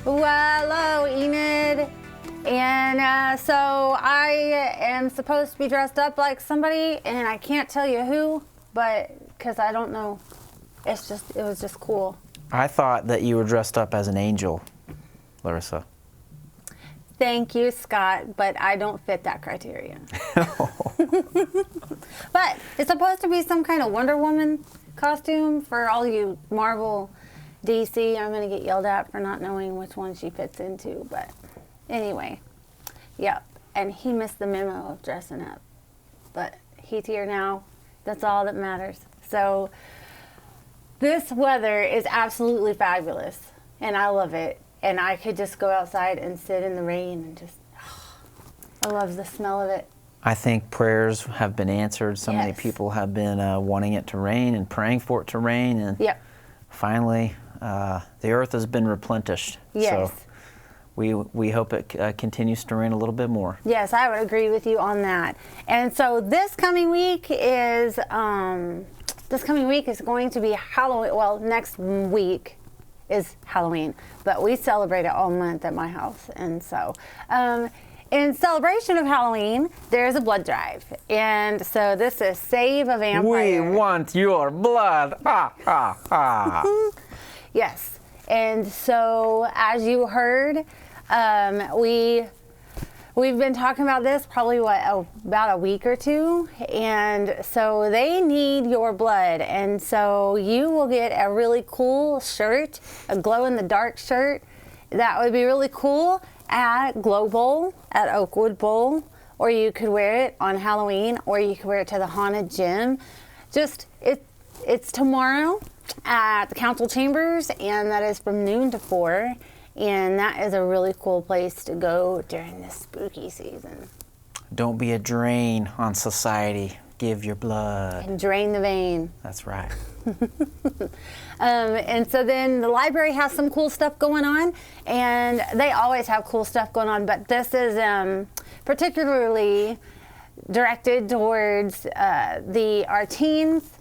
Hello, Enid. And so I am supposed to be dressed up like somebody, and I can't tell you who, but because I don't know. It was just cool. I thought that you were dressed up as an angel, Larissa. Thank you, Scott, but I don't fit that criteria. But it's supposed to be some kind of Wonder Woman costume for all you Marvel, DC. I'm going to get yelled at for not knowing which one she fits into, but anyway, yep. And he missed the memo of dressing up, but he's here now. That's all that matters. So this weather is absolutely fabulous, and I love it. And I could just go outside and sit in the rain and just, I love the smell of it. I think prayers have been answered. So many people have been wanting it to rain and praying for it to rain. And finally, the earth has been replenished. Yes. So we hope it continues to rain a little bit more. Yes, I would agree with you on that. And so this coming week is going to be Halloween. Well, next week is Halloween, but we celebrate it all month at my house. And so in celebration of Halloween, there's a blood drive. And so this is Save a Vampire. We want your blood. Ha, ha, ha. Yes. And so as you heard, we've been talking about this probably about a week or two, and so they need your blood, and so you will get a really cool shirt, a glow-in-the-dark shirt that would be really cool at Glow Bowl, at Oakwood Bowl, or you could wear it on Halloween, or you could wear it to the Haunted Gym. It's tomorrow at the council chambers, and that is from noon to 4. And that is a really cool place to go during this spooky season. Don't be a drain on society. Give your blood. And drain the vein. That's right. And so then the library has some cool stuff going on. And they always have cool stuff going on. But this is particularly directed towards our teens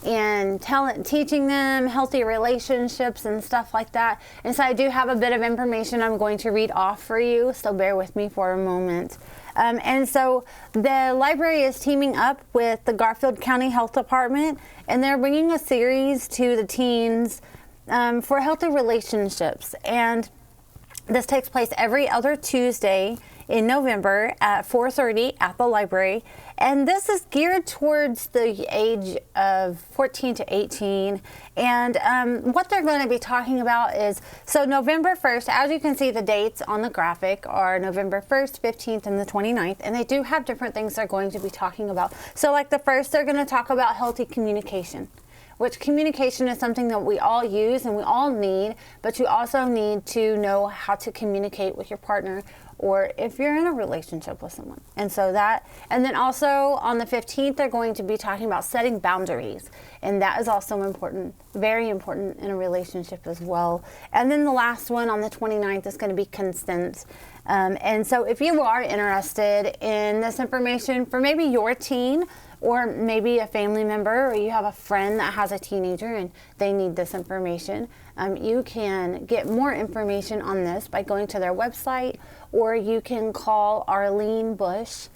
and teaching them healthy relationships and stuff like that. And so I do have a bit of information I'm going to read off for you, so bear with me for a moment. And so the library is teaming up with the Garfield County Health Department, and they're bringing a series to the teens for healthy relationships. And this takes place every other Tuesday in November at 4:30 at the library. And this is geared towards the age of 14 to 18. And what they're going to be talking about is, so November 1st, as you can see, the dates on the graphic are November 1st, 15th, and the 29th. And they do have different things they're going to be talking about. So like the first, they're going to talk about healthy communication, which communication is something that we all use and we all need, but you also need to know how to communicate with your partner or if you're in a relationship with someone. And so that, and then also on the 15th, they're going to be talking about setting boundaries. And that is also important, very important in a relationship as well. And then the last one on the 29th is going to be consent. And so if you are interested in this information for maybe your teen, or maybe a family member, or you have a friend that has a teenager and they need this information, you can get more information on this by going to their website, or you can call Arlene Bush,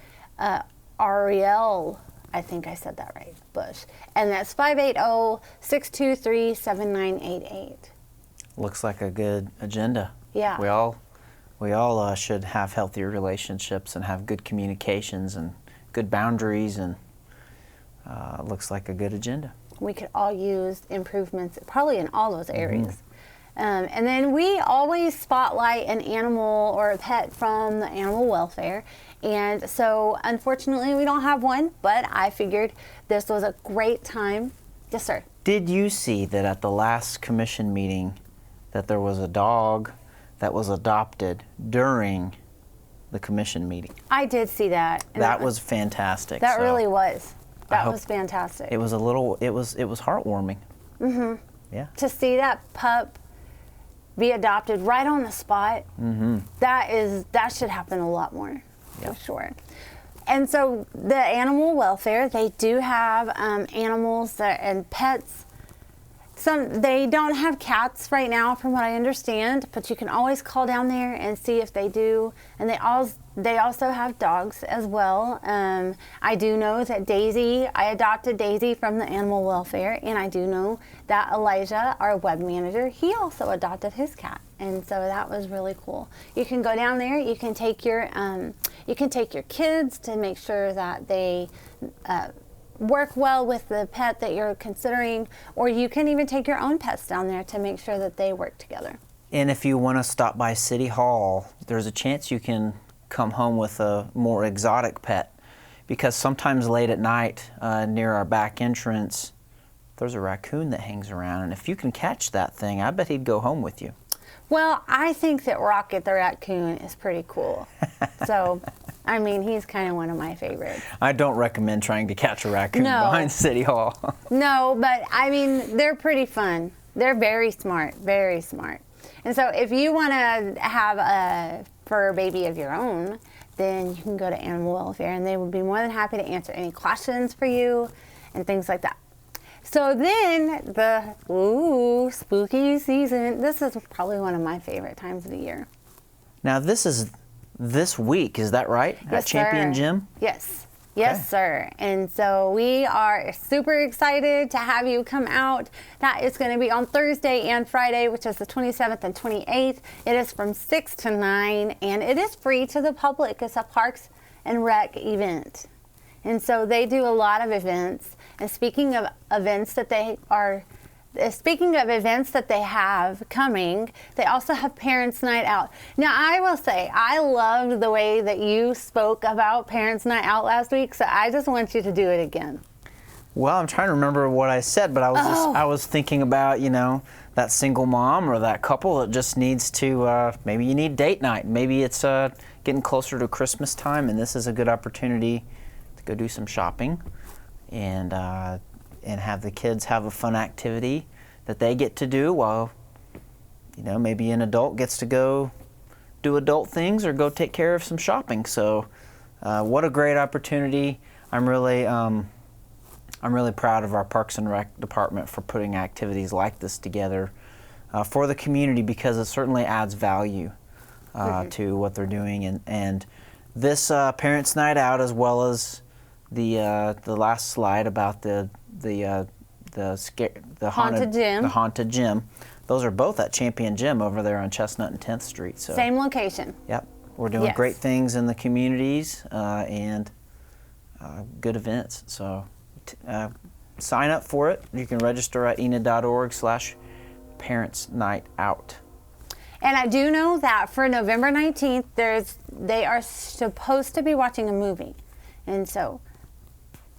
Ariel, I think I said that right, Bush, and that's 580-623-7988. Looks like a good agenda. Yeah. We all should have healthier relationships and have good communications and good boundaries, and looks like a good agenda. We could all use improvements probably in all those areas. And then we always spotlight an animal or a pet from the animal welfare. And so unfortunately we don't have one, but I figured this was a great time. Yes, sir. Did you see that at the last commission meeting that there was a dog that was adopted during the commission meeting? I did see that. That was fantastic. That really was. That was fantastic. It was heartwarming. Mm-hmm. Yeah. To see that pup be adopted right on the spot, that should happen a lot more, for sure. And so the animal welfare, they do have animals and pets They don't have cats right now, from what I understand, but you can always call down there and see if they do. And they also have dogs as well. I do know that I adopted Daisy from the animal welfare, and I do know that Elijah, our web manager, he also adopted his cat, and so that was really cool. You can go down there. You can take your kids to make sure that they work well with the pet that you're considering, or you can even take your own pets down there to make sure that they work together. And if you want to stop by City Hall, there's a chance you can come home with a more exotic pet, because sometimes late at night near our back entrance there's a raccoon that hangs around, and if you can catch that thing, I bet he'd go home with you. Well, I think that Rocket the raccoon is pretty cool. So, I mean, he's kind of one of my favorites. I don't recommend trying to catch a raccoon behind City Hall. No, but I mean, they're pretty fun. They're very smart, very smart. And so if you want to have a fur baby of your own, then you can go to Animal Welfare, and they would be more than happy to answer any questions for you and things like that. So then the spooky season, this is probably one of my favorite times of the year. Now this is this week, is that right? Yes, at Champion Gym? Yes. Yes, sir. And so we are super excited to have you come out. That is going to be on Thursday and Friday, which is the 27th and 28th. It is from 6 to 9, and it is free to the public. It's a Parks and Rec event. And so they do a lot of events. And speaking of events that they have coming, they also have Parents' Night Out. Now, I will say, I loved the way that you spoke about Parents' Night Out last week, so I just want you to do it again. Well, I'm trying to remember what I said, but I was thinking about, that single mom or that couple that just needs to, maybe you need date night. Maybe it's getting closer to Christmas time, and this is a good opportunity to go do some shopping and have the kids have a fun activity that they get to do while, maybe an adult gets to go do adult things or go take care of some shopping. So what a great opportunity. I'm really proud of our Parks and Rec department for putting activities like this together for the community, because it certainly adds value to what they're doing. And this Parents' Night Out, as well as the last slide about the haunted gym. Those are both at Champion Gym over there on Chestnut and 10th Street. So same location. Yep, we're doing great things in the communities and good events. So sign up for it. You can register at enid.org/parentsnightout. And I do know that for November 19th, they are supposed to be watching a movie, and so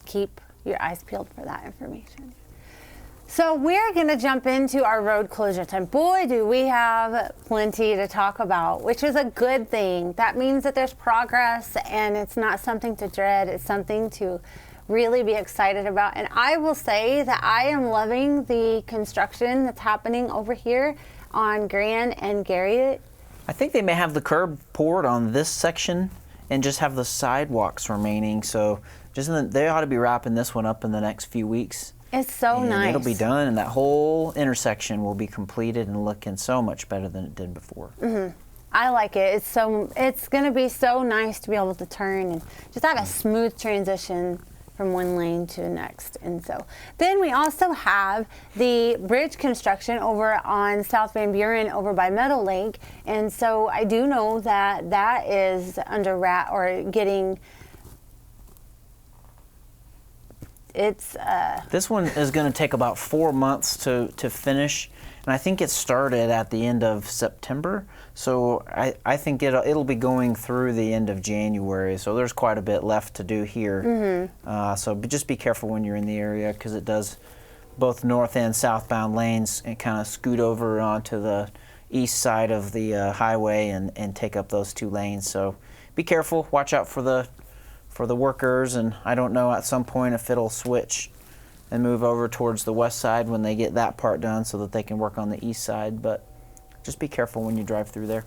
keep your eyes peeled for that information. So we're going to jump into our road closure time. Boy, do we have plenty to talk about, which is a good thing. That means that there's progress, and it's not something to dread. It's something to really be excited about. And I will say that I am loving the construction that's happening over here on Grand and Garriott. I think they may have the curb poured on this section and just have the sidewalks remaining. So they ought to be wrapping this one up in the next few weeks. It's so nice. It'll be done, and that whole intersection will be completed and looking so much better than it did before. Mm-hmm. I like it. It's going to be so nice to be able to turn and just have a smooth transition from one lane to the next. And so then we also have the bridge construction over on South Van Buren over by Meadow Lake. And so I do know that that is under getting. This one is going to take about 4 months to finish, and I think it started at the end of September. So I think it'll be going through the end of January. So there's quite a bit left to do here. Mm-hmm. So just be careful when you're in the area, because it does both north and southbound lanes and kind of scoot over onto the east side of the highway and take up those 2 lanes. So be careful. Watch out for the workers, and I don't know at some point if it'll switch and move over towards the west side when they get that part done so that they can work on the east side, but just be careful when you drive through there.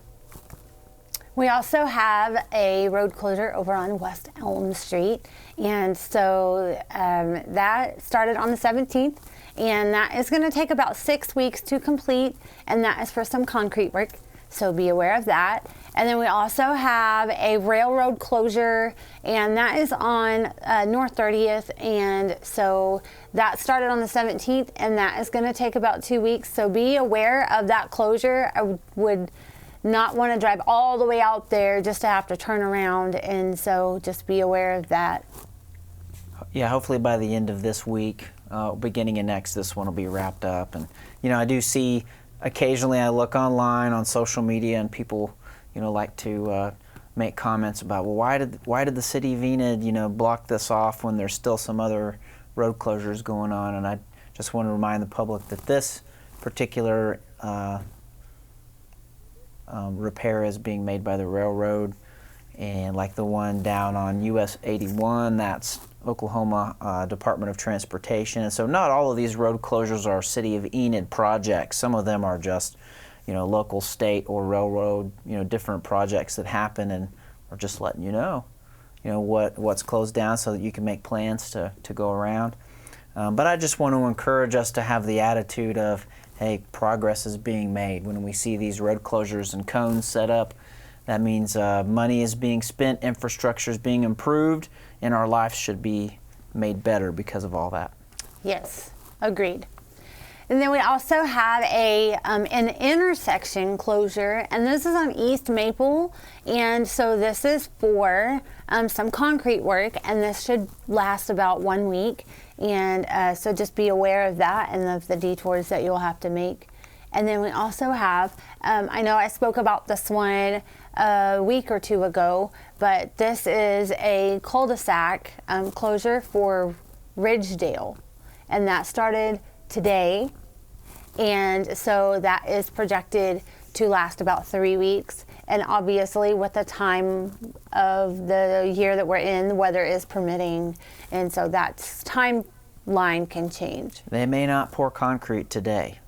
We also have a road closure over on West Elm Street, and so that started on the 17th, and that is going to take about 6 weeks to complete, and that is for some concrete work, so be aware of that. And then we also have a railroad closure, and that is on North 30th, and so that started on the 17th, and that is going to take about 2 weeks, so be aware of that closure. I would not want to drive all the way out there just to have to turn around, and so just be aware of that. Yeah, hopefully by the end of this week, beginning of next, this one will be wrapped up. And I do see occasionally, I look online on social media, and people like to make comments about, well, why did the city of Enid block this off when there's still some other road closures going on? And I just want to remind the public that this particular repair is being made by the railroad, and like the one down on US 81, that's Oklahoma Department of Transportation. And so not all of these road closures are City of Enid projects. Some of them are just local, state, or railroad, different projects that happen, and we're just letting you know what's closed down so that you can make plans to go around. But I just want to encourage us to have the attitude of, hey, progress is being made. When we see these road closures and cones set up, that means money is being spent, infrastructure is being improved, and our lives should be made better because of all that. Yes, agreed. And then we also have an intersection closure, and this is on East Maple, and so this is for some concrete work, and this should last about 1 week, and so just be aware of that and of the detours that you'll have to make. And then we also have, I know I spoke about this one a week or two ago, but this is a cul-de-sac closure for Ridgedale, and that started today, and so that is projected to last about 3 weeks. And obviously, with the time of the year that we're in, the weather is permitting, and so that timeline can change. They may not pour concrete today.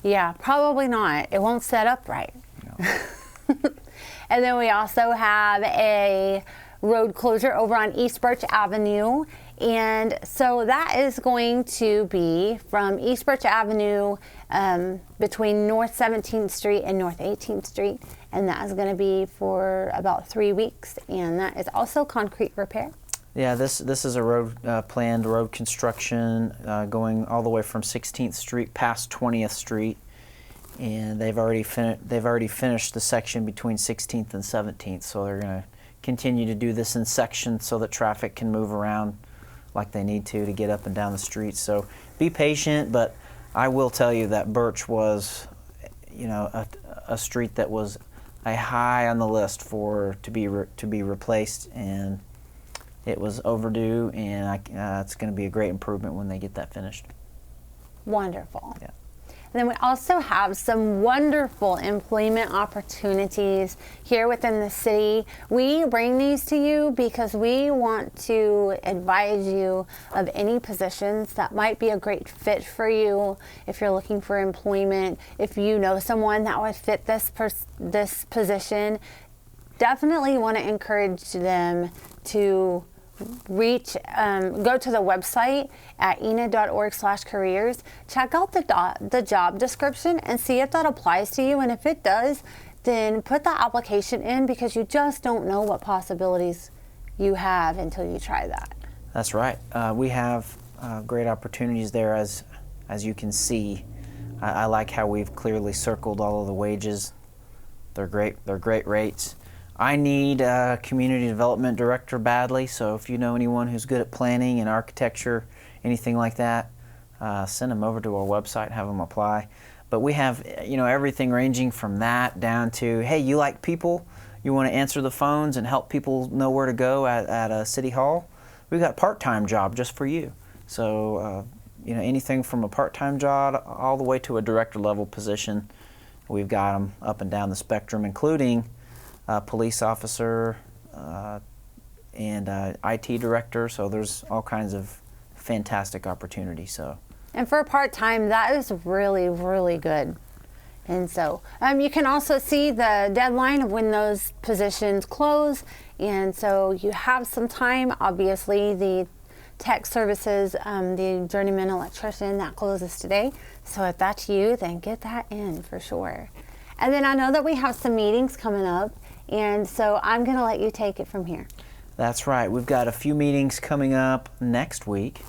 Yeah, probably not. It won't set up right. No. And then we also have a road closure over on East Birch Avenue. And so that is going to be from East Birch Avenue between North 17th Street and North 18th Street. And that is going to be for about 3 weeks. And that is also concrete repair. Yeah, this is a planned road construction going all the way from 16th Street past 20th Street, and they've already finished the section between 16th and 17th. So they're going to continue to do this in sections so that traffic can move around like they need to get up and down the street. So be patient, but I will tell you that Birch was, a street that was a high on the list to be replaced, and it was overdue, and it's going to be a great improvement when they get that finished. Wonderful. Yeah. And then we also have some wonderful employment opportunities here within the city. We bring these to you because we want to advise you of any positions that might be a great fit for you if you're looking for employment. If you know someone that would fit this position, definitely want to encourage them to go to the website at enid.org/careers, check out the job description and see if that applies to you, and if it does, then put the application in, because you just don't know what possibilities you have until you try that. That's right. We have great opportunities there, as you can see. I like how we've clearly circled all of the wages. They're great. They're great rates. I need a community development director badly, so if you know anyone who's good at planning and architecture, anything like that, send them over to our website, have them apply. But we have, everything ranging from that down to, hey, you like people, you want to answer the phones and help people know where to go at a city hall? We've got a part-time job just for you. So, anything from a part-time job all the way to a director level position, we've got them up and down the spectrum, including police officer and IT director. So there's all kinds of fantastic opportunities. And for a part-time, that is really, really good. And so you can also see the deadline of when those positions close. And so you have some time. Obviously, the tech services, the journeyman electrician, that closes today. So if that's you, then get that in for sure. And then I know that we have some meetings coming up. And so I'm going to let you take it from here. That's right. We've got a few meetings coming up next week.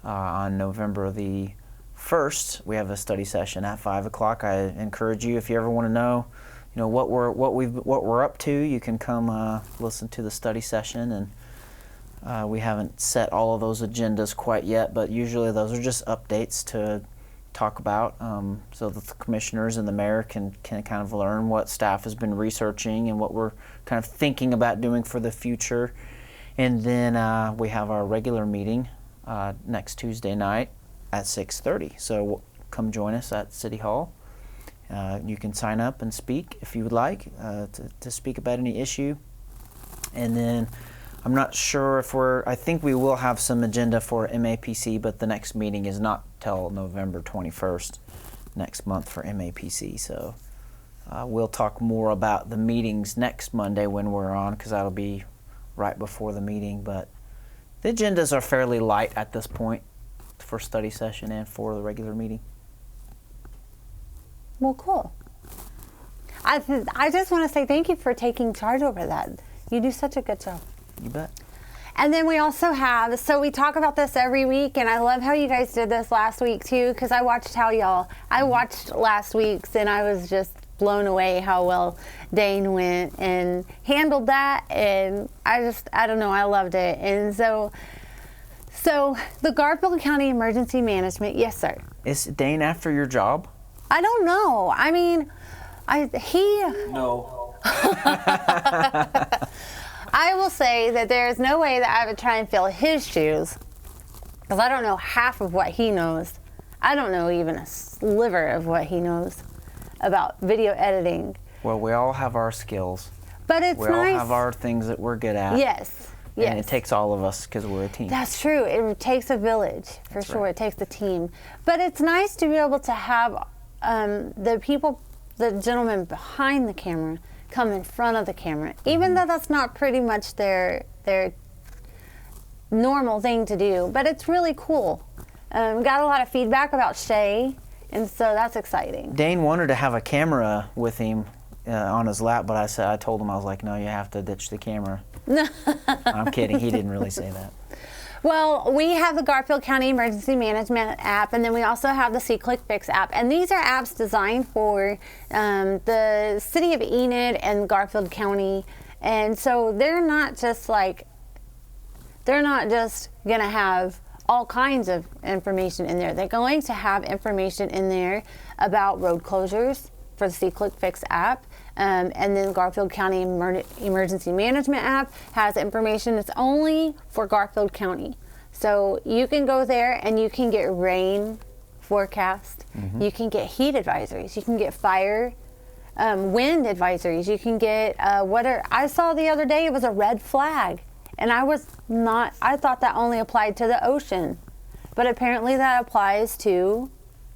On November the 1st, we have a study session at 5 o'clock. I encourage you, if you ever want to know, what we're up to, you can come listen to the study session. And we haven't set all of those agendas quite yet, but usually those are just updates to talk about, so that the commissioners and the mayor can kind of learn what staff has been researching and what we're kind of thinking about doing for the future. And then we have our regular meeting next Tuesday night at 6:30. So come join us at City Hall. You can sign up and speak if you would like to speak about any issue. And then I'm not sure if I think we will have some agenda for MAPC, but the next meeting is not till November 21st next month for MAPC. So we'll talk more about the meetings next Monday when we're on, because that'll be right before the meeting. But the agendas are fairly light at this point for study session and for the regular meeting. Well, cool. I just want to say thank you for taking charge over that. You do such a good job. You bet. And then we also have, so we talk about this every week, and I love how you guys did this last week too, because I watched last week's, and I was just blown away how well Dane went and handled that, and I don't know, I loved it. And so the Garfield County Emergency Management, yes sir. Is Dane after your job? I don't know. I mean, No. I will say that there's no way that I would try and fill his shoes, because I don't know half of what he knows. I don't know even a sliver of what he knows about video editing. Well, we all have our skills. But it's we nice. all have our things that we're good at. Yes. And it takes all of us because we're a team. That's true. It takes a village, for That's sure. right. It takes a team. But it's nice to be able to have the gentleman behind the camera come in front of the camera, even though that's not pretty much their normal thing to do. But it's really cool. We got a lot of feedback about Shay, and so that's exciting. Dane wanted to have a camera with him on his lap, but I told him, I was like, no, you have to ditch the camera. I'm kidding. He didn't really say that. Well, we have the Garfield County Emergency Management app, and then we also have the See-Click-Fix app. And these are apps designed for the city of Enid and Garfield County. And so they're not just going to have all kinds of information in there. They're going to have information in there about road closures for the See-Click-Fix app. And then Garfield County Emergency Management app has information that's only for Garfield County. So you can go there and you can get rain forecast. Mm-hmm. You can get heat advisories. You can get fire, wind advisories. You can get I saw the other day, it was a red flag. And I thought that only applied to the ocean. But apparently that applies to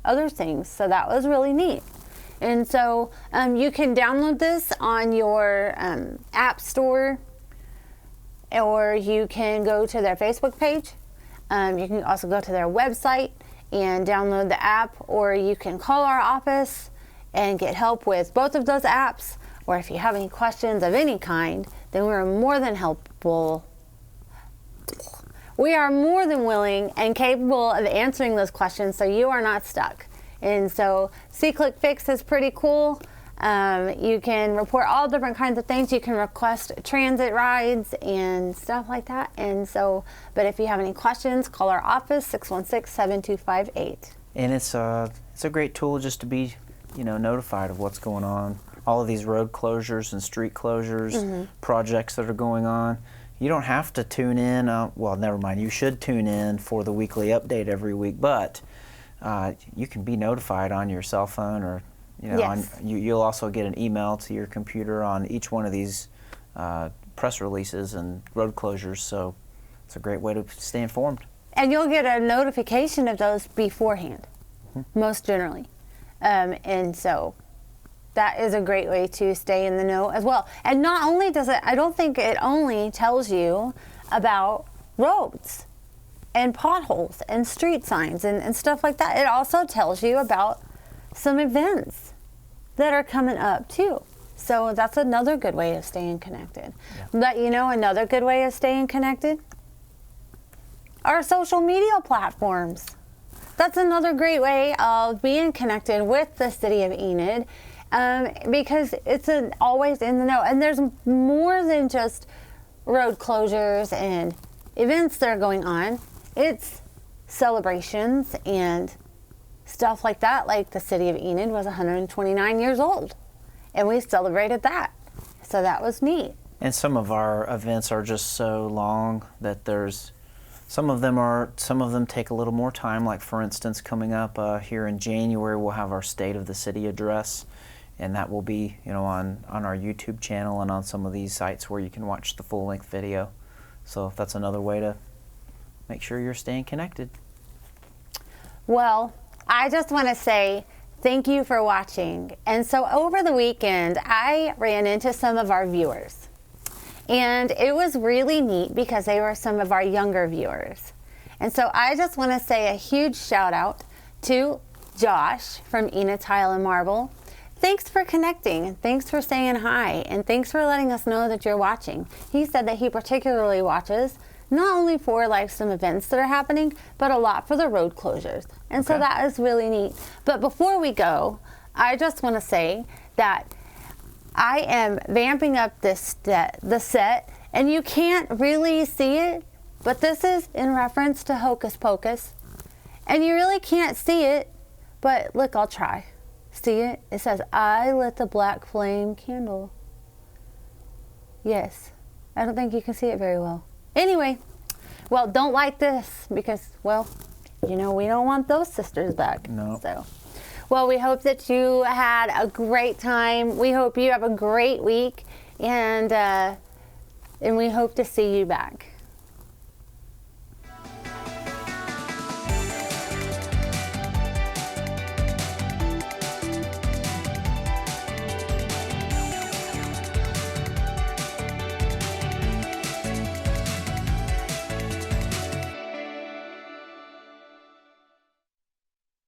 other things. So that was really neat. And so you can download this on your app store, or you can go to their Facebook page. You can also go to their website and download the app, or you can call our office and get help with both of those apps. Or if you have any questions of any kind, then we're more than helpful. We are more than willing and capable of answering those questions, so you are not stuck. And so See-Click-Fix is pretty cool. You can report all different kinds of things. You can request transit rides and stuff like that. And so, but if you have any questions, call our office, 616-7258. And it's a great tool just to be, notified of what's going on. All of these road closures and street closures, mm-hmm. projects that are going on. You don't have to tune in. Well, never mind. You should tune in for the weekly update every week, but you can be notified on your cell phone, or yes. You'll also get an email to your computer on each one of these press releases and road closures. So it's a great way to stay informed. And you'll get a notification of those beforehand, mm-hmm. most generally. And so that is a great way to stay in the know as well. And not only does it, I don't think it only tells you about roads and potholes and street signs and stuff like that. It also tells you about some events that are coming up too. So that's another good way of staying connected. Yeah. But you know, another good way of staying connected are social media platforms. That's another great way of being connected with the city of Enid, because it's always in the know. And there's more than just road closures and events that are going on. It's celebrations and stuff like that. Like the city of Enid was 129 years old, and we celebrated that. So that was neat. And some of our events are just so long that there's some of them take a little more time. Like for instance, coming up here in January, we'll have our State of the City address, and that will be, you know, on our YouTube channel and on some of these sites where you can watch the full-length video. So that's another way to make sure you're staying connected. Well, I just want to say thank you for watching. And so over the weekend, I ran into some of our viewers. And it was really neat because they were some of our younger viewers. And so I just want to say a huge shout out to Josh from Enid Tile and Marble. Thanks for connecting, and thanks for saying hi, and thanks for letting us know that you're watching. He said that he particularly watches not only for like some events that are happening, but a lot for the road closures. And so that is really neat. But before we go, I just want to say that I am vamping up the set, and you can't really see it, but this is in reference to Hocus Pocus. And you really can't see it, but look, I'll try. See it? It says, I lit the black flame candle. Yes. I don't think you can see it very well. Anyway, well, don't like this because, well, you know, we don't want those sisters back. No. So. Well, we hope that you had a great time. We hope you have a great week, and we hope to see you back.